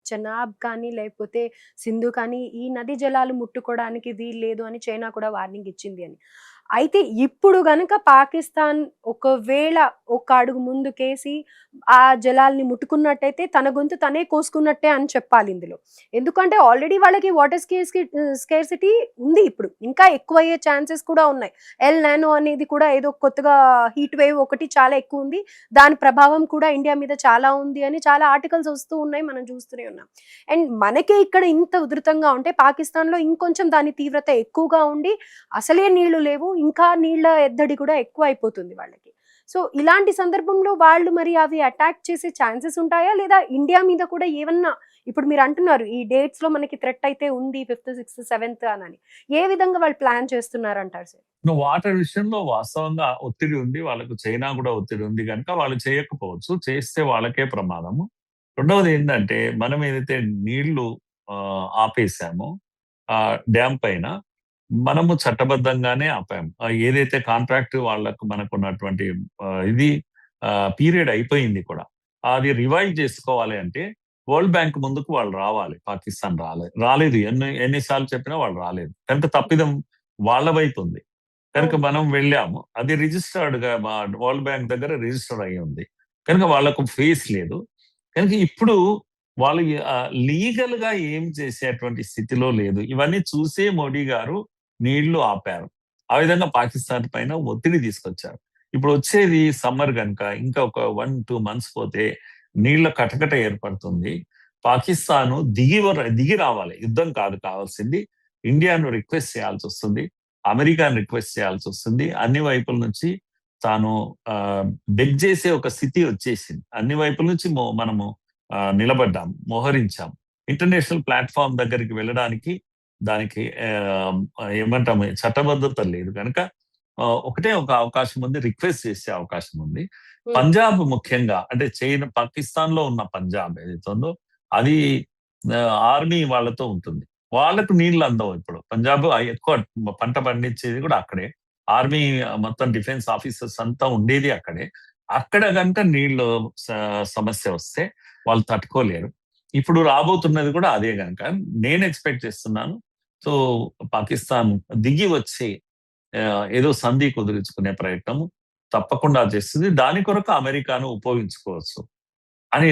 చెనాబ్ కానీ, లేకపోతే సింధు కానీ, ఈ నది జలాలు ముట్టుకోవడానికి వీల్లేదు అని చైనా కూడా వార్నింగ్ ఇచ్చింది అని. అయితే ఇప్పుడు గనక పాకిస్తాన్ ఒకవేళ ఒక అడుగు ముందుకేసి ఆ జలాల్ని ముట్టుకున్నట్టయితే తన గొంతు తనే కోసుకున్నట్టే అని చెప్పాలి ఇందులో. ఎందుకంటే ఆల్రెడీ వాళ్ళకి వాటర్ స్కేర్సిటీ ఉంది ఇప్పుడు. ఇంకా ఎక్కువయ్యే ఛాన్సెస్ కూడా ఉన్నాయి. ఎల్ నానో అనేది కూడా ఏదో కొత్తగా హీట్ వేవ్ ఒకటి చాలా ఎక్కువుంది. దాని ప్రభావం కూడా ఇండియా మీద చాలా ఉంది అని చాలా ఆర్టికల్స్ వస్తూ ఉన్నాయి. మనం చూస్తూనే ఉన్నాం. అండ్ మనకే ఇక్కడ ఇంత ఉధృతంగా ఉంటే పాకిస్తాన్‌లో ఇంకొంచెం దాని తీవ్రత ఎక్కువగా ఉండి అసలే నీళ్లు లేవు. ఇంకా నీళ్ల ఎద్దడి కూడా ఎక్కువైపోతుంది వాళ్ళకి. సో, ఇలాంటి సందర్భంలో వాళ్ళు మరి అవి అటాక్ చేసే ఛాన్సెస్ ఉంటాయా? లేదా ఇండియా మీద కూడా ఏవన్నా ఇప్పుడు మీరంటున్నారు ఈ డేట్స్‌లో మనకి థ్రెట్ అయితే ఉంది 5థ్, 6థ్, 7థ్ అనని. ఏ విధంగా వాళ్ళు ప్లాన్ చేస్తున్నారంటారు సార్? వాటర్ విషయంలో వాస్తవంగా ఒత్తిడి ఉంది. వాళ్ళకు చైనా కూడా ఒత్తిడి ఉంది గనుక వాళ్ళు చేయకపోవచ్చు. చేస్తే వాళ్ళకే ప్రమాదము. రెండవది ఏంటంటే మనం ఏదైతే నీళ్లు ఆపేసామో డ్యామ్ పైన మనము చట్టబద్ధంగానే ఆపాము. ఏదైతే కాంట్రాక్ట్ వాళ్ళకు మనకున్నటువంటి ఇది పీరియడ్ అయిపోయింది కూడా. అది రివైవ్ చేసుకోవాలి అంటే వరల్డ్ బ్యాంక్ ముందుకు వాళ్ళు రావాలి. పాకిస్తాన్ రాలేదు. ఎన్నిసార్లు చెప్పినా వాళ్ళు రాలేదు. కనుక తప్పిదం వాళ్ళ వైపు ఉంది. కనుక మనం వెళ్ళాము. అది రిజిస్టర్డ్‌గా వరల్డ్ బ్యాంక్ దగ్గర రిజిస్టర్ అయ్యి ఉంది. కనుక వాళ్ళకు ఫేస్ లేదు. కనుక ఇప్పుడు వాళ్ళు లీగల్‌గా ఏం చేసేటువంటి స్థితిలో లేదు. ఇవన్నీ చూసే మోడీ గారు నీళ్లు ఆపారు. ఆ విధంగా పాకిస్తాన్ పైన ఒత్తిడి తీసుకొచ్చారు. ఇప్పుడు వచ్చేది సమ్మర్ గనుక ఇంకా ఒక 1, 2 మంత్స్ పోతే నీళ్ల కటకట ఏర్పడుతుంది. పాకిస్తాను దిగి రావాలి. యుద్ధం కాదు కావాల్సింది. ఇండియాను రిక్వెస్ట్ చేయాల్సొస్తుంది. అమెరికాను రిక్వెస్ట్ చేయాల్సొస్తుంది. అన్ని వైపుల నుంచి తాను బెగ్ చేసే ఒక స్థితి వచ్చేసింది. అన్ని వైపుల నుంచి మనము నిలబడ్డాం, మోహరించాం. ఇంటర్నేషనల్ ప్లాట్‌ఫార్మ్ దగ్గరికి వెళ్ళడానికి దానికి ఏమంటాము చట్టబద్ధత లేదు కనుక ఒకటే ఒక అవకాశం ఉంది. రిక్వెస్ట్ చేసే అవకాశం ఉంది. పంజాబ్ ముఖ్యంగా అంటే పాకిస్తాన్‌లో ఉన్న పంజాబ్ ఏదైతే ఉందో అది ఆర్మీ వాళ్ళతో ఉంటుంది. వాళ్ళకు నీళ్లు అందవు ఇప్పుడు. పంజాబ్ ఎక్కువ పంట పండించేది కూడా అక్కడే. ఆర్మీ మొత్తం డిఫెన్స్ ఆఫీసర్స్ అంతా ఉండేది అక్కడే. అక్కడ గనుక నీళ్లు సమస్య వస్తే వాళ్ళు తట్టుకోలేరు. ఇప్పుడు రాబోతున్నది కూడా అదే గనుక నేను ఎక్స్‌పెక్ట్ చేస్తున్నాను. సో, పాకిస్తాన్ దిగి వచ్చి ఏదో సంధి కుదుర్చుకునే ప్రయత్నం తప్పకుండా చేస్తుంది. దాని కొరకు అమెరికాను ఉపయోగించుకోవచ్చు అని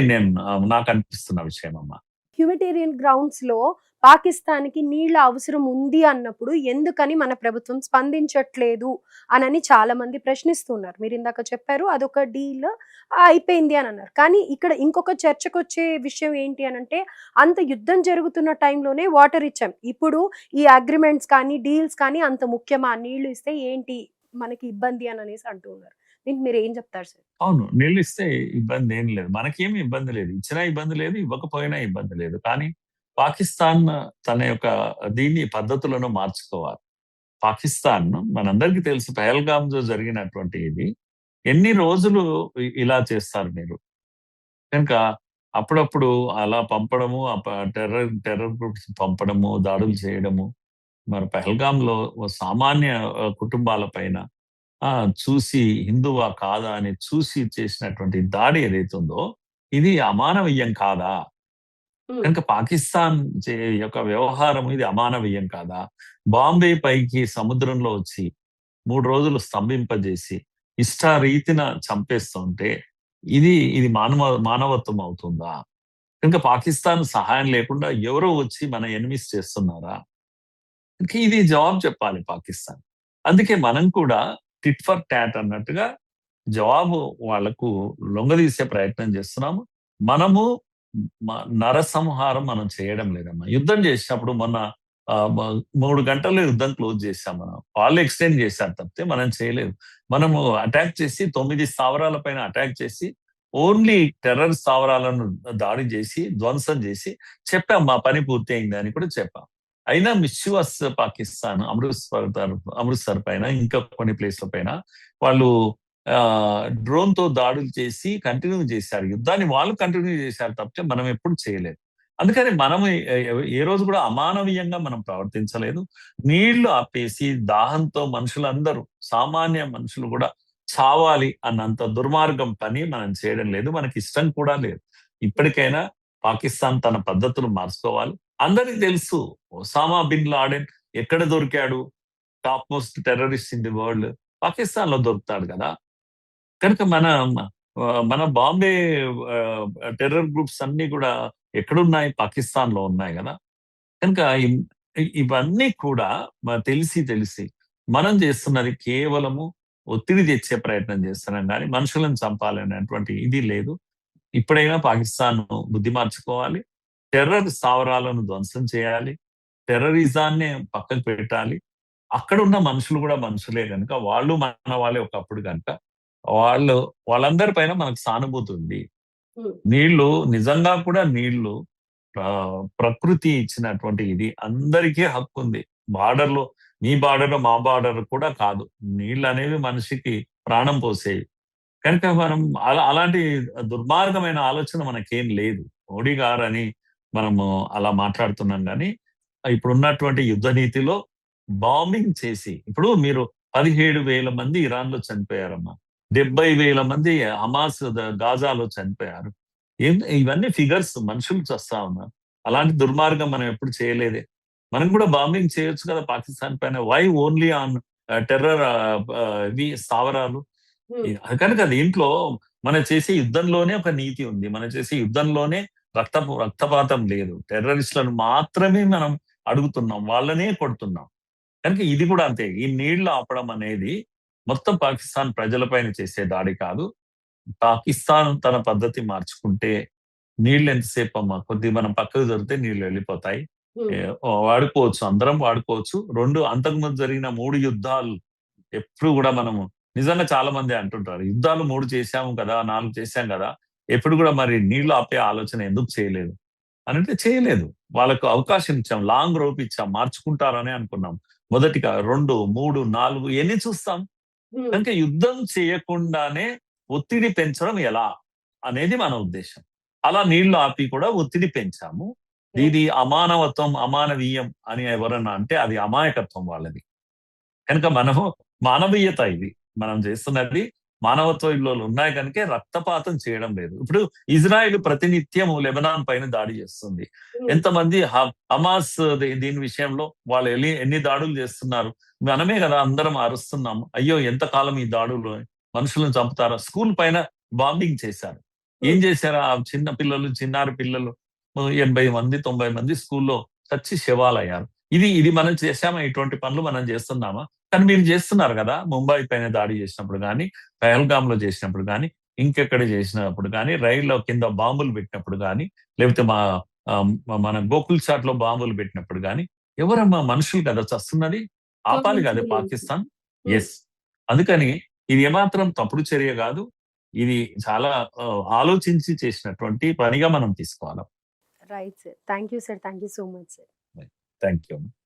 నాకు అనిపిస్తున్న విషయం అమ్మా. హ్యూమటేరియన్ గ్రౌండ్స్‌లో పాకిస్తాన్‌కి నీళ్ల అవసరం ఉంది అన్నప్పుడు ఎందుకని మన ప్రభుత్వం స్పందించట్లేదు అనని చాలామంది ప్రశ్నిస్తున్నారు. మీరిందాక చెప్పారు అదొక డీల్ అయిపోయింది అని అన్నారు. కానీ ఇక్కడ ఇంకొక చర్చకొచ్చే విషయం ఏంటి అనంటే అంత యుద్ధం జరుగుతున్న టైంలోనే వాటర్ ఇచ్చాం. ఇప్పుడు ఈ అగ్రీమెంట్స్ కానీ, డీల్స్ కానీ అంత ముఖ్యమా? నీళ్లు ఇస్తే ఏంటి మనకి ఇబ్బంది అననేసి అంటూ ఉన్నారు. దీనికి మీరేం చెప్తారు సార్? అవును. నీళ్ళిస్తే ఇబ్బందేం లేదు. మనకేమి ఇబ్బంది లేదు. ఇచ్చినా ఇబ్బంది లేదు, ఇవ్వకపోయినా ఇబ్బంది లేదు. కానీ పాకిస్తాన్ తన యొక్క పద్ధతులను మార్చుకోవాలి. పాకిస్తాన్ మనందరికీ తెలుసు పహల్గామ్‌లో జరిగినటువంటి ఇది. ఎన్ని రోజులు ఇలా చేస్తారు మీరు? కనుక అప్పుడప్పుడు అలా పంపడము, టెర్రర్ గ్రూప్స్ పంపడము, దాడులు చేయడము, మరి పహల్గామ్‌లో సామాన్య కుటుంబాల పైన చూసి హిందువా కాదా అని చూసి చేసినటువంటి దాడి ఏదైతే ఉందో ఇది అమానవీయం కాదా? కనుక పాకిస్తాన్ యొక్క వ్యవహారం ఇది అమానవీయం కాదా? బాంబే పైకి సముద్రంలో వచ్చి 3 రోజులు స్తంభింపజేసి ఇష్టారీతిన చంపేస్తుంటే ఇది మానవత్వం అవుతుందా? కనుక పాకిస్తాన్ సహాయం లేకుండా ఎవరో వచ్చి మన ఎనిమీస్ చేస్తున్నారా? ఇది జవాబు చెప్పాలి పాకిస్తాన్. అందుకే మనం కూడా టిట్ ఫర్ టాట్ అన్నట్టుగా జవాబు వాళ్లకు లొంగదీసే ప్రయత్నం చేస్తున్నాము. మనము నరసంహారం మనం చేయడం లేదమ్మా. యుద్ధం చేసినప్పుడు మొన్న 3 గంటల్లో యుద్ధం క్లోజ్ చేశాం మనం. వాళ్ళు ఎక్స్టెండ్ చేశారు తప్పితే మనం చేయలేదు. మనము అటాక్ చేసి 9 స్థావరాల పైన అటాక్ చేసి ఓన్లీ టెర్రర్ స్థావరాలను దాడి చేసి ధ్వంసం చేసి చెప్పాం మా పని పూర్తి అయింది అని కూడా చెప్పాం. అయినా మిస్చివస్ పాకిస్తాన్ అమృత్సర్ పైన ఇంకా కొన్ని ప్లేస్ల పైన వాళ్ళు డ్రోన్ తో దాడులు చేసి కంటిన్యూ చేశారు. యుద్ధాన్ని వాళ్ళు కంటిన్యూ చేశారు తప్పితే మనం ఎప్పుడు చేయలేదు. అందుకని మనం ఏ రోజు కూడా అమానవీయంగా మనం ప్రవర్తించలేదు. నీళ్లు ఆపేసి దాహంతో మనుషులందరూ సామాన్య మనుషులు కూడా చావాలి అన్నంత దుర్మార్గం పని మనం చేయడం లేదు. మనకి ఇష్టం కూడా లేదు. ఇప్పటికైనా పాకిస్తాన్ తన పద్ధతులు మార్చుకోవాలి. అందరికి తెలుసు ఒసామా బిన్ లాడెన్ ఎక్కడ దొరికాడు, top most terrorist in the world Pakistan లో దొరుకుతాడు కదా. కనుక మన బాంబే టెర్రర్ గ్రూప్స్ అన్ని కూడా ఎక్కడున్నాయి, పాకిస్తాన్ లో ఉన్నాయి కదా. కనుక ఇవన్నీ కూడా తెలిసి మనం చేస్తున్నది కేవలము ఒత్తిడి తెచ్చే ప్రయత్నం చేస్తున్నాం కానీ మనుషులను చంపాలనేటువంటి ఇది లేదు. ఇప్పుడైనా పాకిస్తాన్ బుద్ధి మార్చుకోవాలి, టెర్రర్ స్థావరాలను ధ్వంసం చేయాలి, టెర్రరిజాన్ని పక్కకు పెట్టాలి. అక్కడ ఉన్న మనుషులు కూడా మనుషులే కనుక వాళ్ళు మన వాళ్ళే ఒకప్పుడు కనుక వాళ్ళందరి పైన మనకు సానుభూతి ఉంది. ఉమ్, నీళ్లు నిజంగా కూడా నీళ్లు ప్రకృతి ఇచ్చినటువంటి ఇది అందరికీ హక్కు ఉంది. బార్డర్లో మీ బార్డర్ మా బార్డర్ కూడా కాదు, నీళ్ళు అనేవి మనిషికి ప్రాణం పోసేవి. కనుక మనం అలాంటి దుర్మార్గమైన ఆలోచన మనకేం లేదు. మోడీ గారని మనము అలా మాట్లాడుతున్నాం కానీ ఇప్పుడున్నటువంటి యుద్ధ నీతిలో బాంబింగ్ చేసి ఇప్పుడు మీరు 17,000 మంది ఇరాన్ లో చనిపోయారమ్మా, 70,000 మంది హమాస్ గాజాలో చనిపోయారు. ఇవన్నీ ఫిగర్స్, మనుషులు చస్తా ఉన్నారు. అలాంటి దుర్మార్గం మనం ఎప్పుడు చేయలేదే. మనం కూడా బాంబింగ్ చేయొచ్చు కదా పాకిస్తాన్ పైన. వై ఓన్లీ ఆన్ టెర్రర్ ఇవి స్థావరాలు. ఉమ్, కనుక దీంట్లో మనం చేసే యుద్ధంలోనే ఒక నీతి ఉంది. మనం చేసే యుద్ధంలోనే రక్తపాతం లేదు. టెర్రరిస్టులను మాత్రమే మనం అడుగుతున్నాం, వాళ్ళనే కొడుతున్నాం. కనుక ఇది కూడా అంతే. ఈ నీళ్లు ఆపడం అనేది మొత్తం పాకిస్తాన్ ప్రజలపైన చేసే దాడి కాదు. పాకిస్తాన్ తన పద్ధతి మార్చుకుంటే నీళ్ళు ఎంతసేపు అమ్మా, కొద్దిగా మనం పక్కకు జరిగితే నీళ్ళు వెళ్ళిపోతాయి. ఉమ్, వాడుకోవచ్చు, అందరం వాడుకోవచ్చు. అంతకుముందు జరిగిన 3 యుద్ధాలు ఎప్పుడు కూడా మనము నిజంగా చాలా మంది అంటుంటారు, యుద్ధాలు 3 చేశాము కదా, 4 చేశాం కదా, ఎప్పుడు కూడా మరి నీళ్లు ఆపే ఆలోచన ఎందుకు చేయలేదు అంటే చేయలేదు. వాళ్ళకు అవకాశం ఇచ్చాం, లాంగ్ రోప్ ఇచ్చాం, మార్చుకుంటారని అనుకున్నాం. మొదటిగా 2, 3, 4 ఎన్ని చూస్తాం. ఉమ్, కనుక యుద్ధం చేయకుండానే ఒత్తిడి పెంచడం ఎలా అనేది మన ఉద్దేశం. అలా నీళ్లు ఆపి కూడా ఒత్తిడి పెంచాము. ఇది అమానవత్వం, అమానవీయం అని ఎవరన్నా అంటే అది అమాయకత్వం వాళ్ళది. కనుక మనము మానవీయత ఇది మనం చేస్తున్నది. మానవత్వ విలువలు ఉన్నాయి కనుకే రక్తపాతం చేయడం లేదు. ఇప్పుడు ఇజ్రాయిల్ ప్రతినిత్యము లెబనాన్ పైన దాడి చేస్తుంది. ఉమ్, ఎంతమంది హమాస్ దీని విషయంలో వాళ్ళు ఎన్ని దాడులు చేస్తున్నారు. మనమే కదా అందరం అరుస్తున్నాము, అయ్యో ఎంతకాలం ఈ దాడులు, మనుషులను చంపుతారా. స్కూల్ పైన బాంబింగ్ చేశారు. ఏం ఉమ్, చేశారు ఆ చిన్న పిల్లలు, చిన్నారి పిల్లలు 80 మంది 90 మంది స్కూల్లో చచ్చి శవాలయ్యారు. ఇది మనం చేశామా? ఇటువంటి పనులు మనం చేస్తున్నామా? కానీ మీరు చేస్తున్నారు కదా. ముంబై పైన దాడి చేసినప్పుడు కానీ, పహల్గామ్ లో చేసినప్పుడు కానీ, ఇంకెక్కడ చేసినప్పుడు కానీ, రైల్లో కింద బాంబులు పెట్టినప్పుడు కానీ, లేకపోతే మన గోకుల్ చాట్ లో బాంబులు పెట్టినప్పుడు కానీ, ఎవరమ్మా మనుషులు కదా చస్తున్నది. ఆపాలి కదా మనుషులే. పాకిస్తాన్. ఉమ్, ఎస్. అందుకని ఇది ఏమాత్రం తప్పుడు చర్య కాదు. ఇది చాలా ఆలోచించి చేసినటువంటి పనిగా మనం తీసుకోవాలి. Right sir. Thank you sir. Thank you so much sir. Thank you.